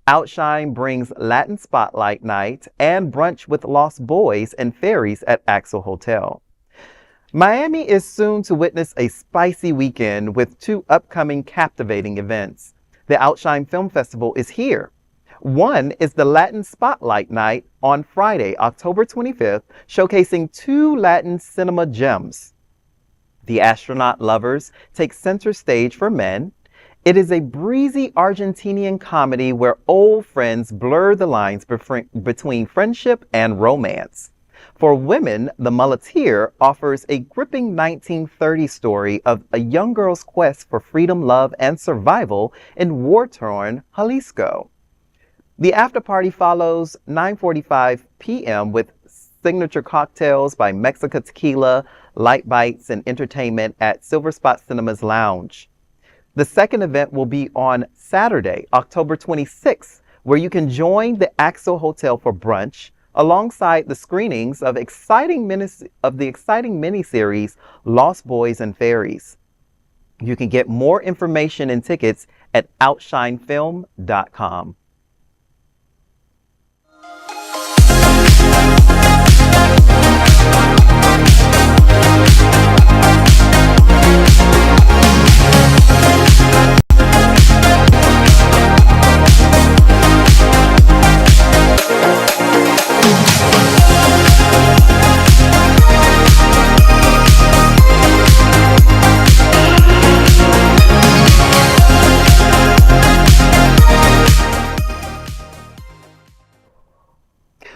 Outshine brings Latin Spotlight Night and Brunch with Lost Boys and Fairies at Axel Hotel. Miami is soon to witness a spicy weekend with 2 upcoming captivating events. The Outshine Film Festival is here. One is the Latin Spotlight Night on Friday, October 25th, showcasing 2 Latin cinema gems. The Astronaut Lovers take center stage for men. It is a breezy Argentinian comedy where old friends blur the lines between friendship and romance. For women, the Muleteer offers a gripping 1930s story of a young girl's quest for freedom, love, and survival in war-torn Jalisco. The after-party follows 9:45 p.m. with signature cocktails by Mexica Tequila, light bites, and entertainment at Silverspot Cinema's lounge. The second event will be on Saturday, October 26th, where you can join the Axel Hotel for brunch, alongside the screenings of the exciting miniseries Lost Boys and Fairies. You can get more information and tickets at outshinefilm.com.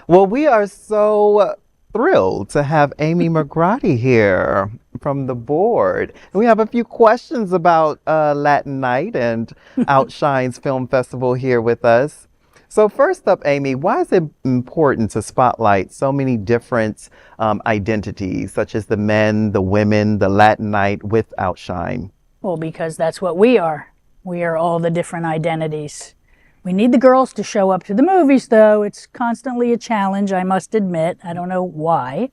Well, we are so thrilled to have Amy McGrady here from the board. And we have a few questions about Latin Night and Outshine's Film Festival here with us. So first up, Amy, why is it important to spotlight so many different identities, such as the men, the women, the Latin Night with Outshine? Well, because that's what we are. We are all the different identities. We need the girls to show up to the movies, though. It's constantly a challenge, I must admit. I don't know why.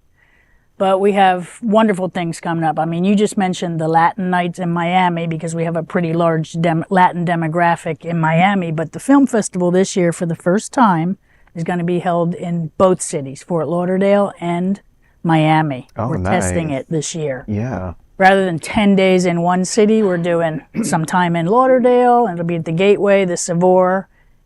But we have wonderful things coming up. I mean, you just mentioned the Latin nights in Miami because we have a pretty large Latin demographic in Miami. But the film festival this year, for the first time, is going to be held in both cities, Fort Lauderdale and Miami. Oh, we're nice. testing it this year. Yeah. Rather than 10 days in one city, we're doing some time in Lauderdale, and it'll be at the Gateway, the Savoy,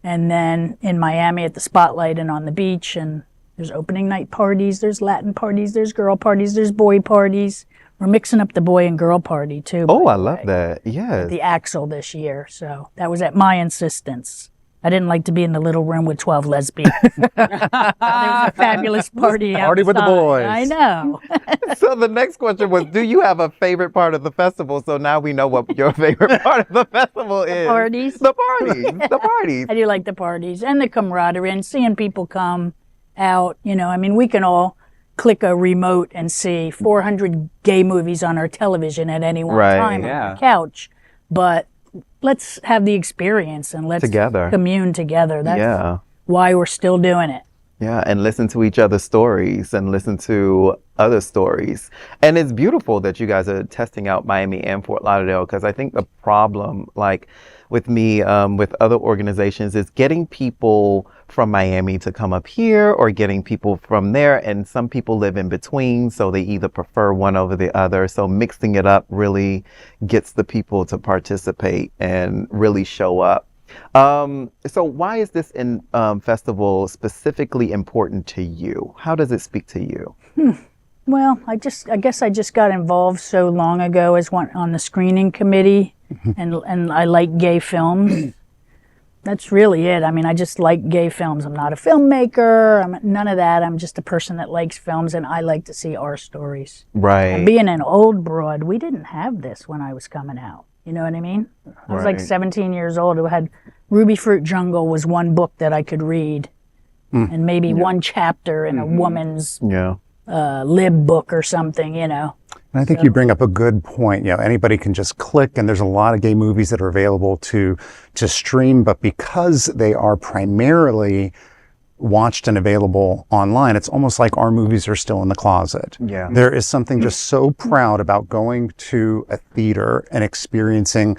and then in Miami at the Spotlight and on the beach. And there's opening night parties, there's Latin parties, there's girl parties, there's boy parties. We're mixing up the boy and girl party too. Oh, I love that. Yes. At the Axel this year. So that was at my insistence. I didn't like to be in the little room with 12 lesbians. There was a fabulous party outside. Party with the boys. I know. So the next question was, do you have a favorite part of the festival? So now we know what your favorite part of the festival is. Parties. The parties. The parties. I do like the parties and the camaraderie and seeing people come out. You know, I mean, we can all click a remote and see 400 gay movies on our television at any one time on our couch. But let's have the experience and let's commune together. That's why we're still doing it. Yeah, and listen to each other's stories and listen to other stories. And it's beautiful that you guys are testing out Miami and Fort Lauderdale, because I think the problem, like with me, with other organizations, is getting people from Miami to come up here or getting people from there. And some people live in between, so they either prefer one over the other. So mixing it up really gets the people to participate and really show up. So why is this festival specifically important to you? How does it speak to you? Well, I guess I just got involved so long ago as on the screening committee, and I like gay films. That's really it. I mean, I just like gay films. I'm not a filmmaker. I'm none of that. I'm just a person that likes films, and I like to see our stories. Right. And being an old broad, we didn't have this when I was coming out. You know what I mean? I was like 17 years old. I had Ruby Fruit Jungle was one book that I could read, and maybe one chapter in a woman's lib book or something, you know. And I think you bring up a good point. You know, anybody can just click, and there's a lot of gay movies that are available to stream, but because they are primarily watched and available online, it's almost like our movies are still in the closet. Yeah. There is something just so proud about going to a theater and experiencing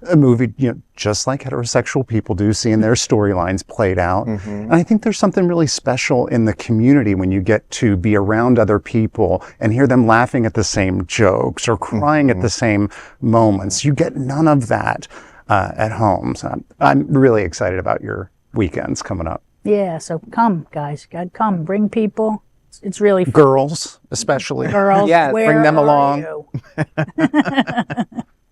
a movie, just like heterosexual people do, seeing their storylines played out. And I think there's something really special in the community when you get to be around other people and hear them laughing at the same jokes or crying at the same moments. You get none of that at home. So I'm really excited about your weekends coming up. Yeah, so come, guys. God, come. Bring people. It's really fun. Girls, especially. Girls, Yes, where bring them are along. you?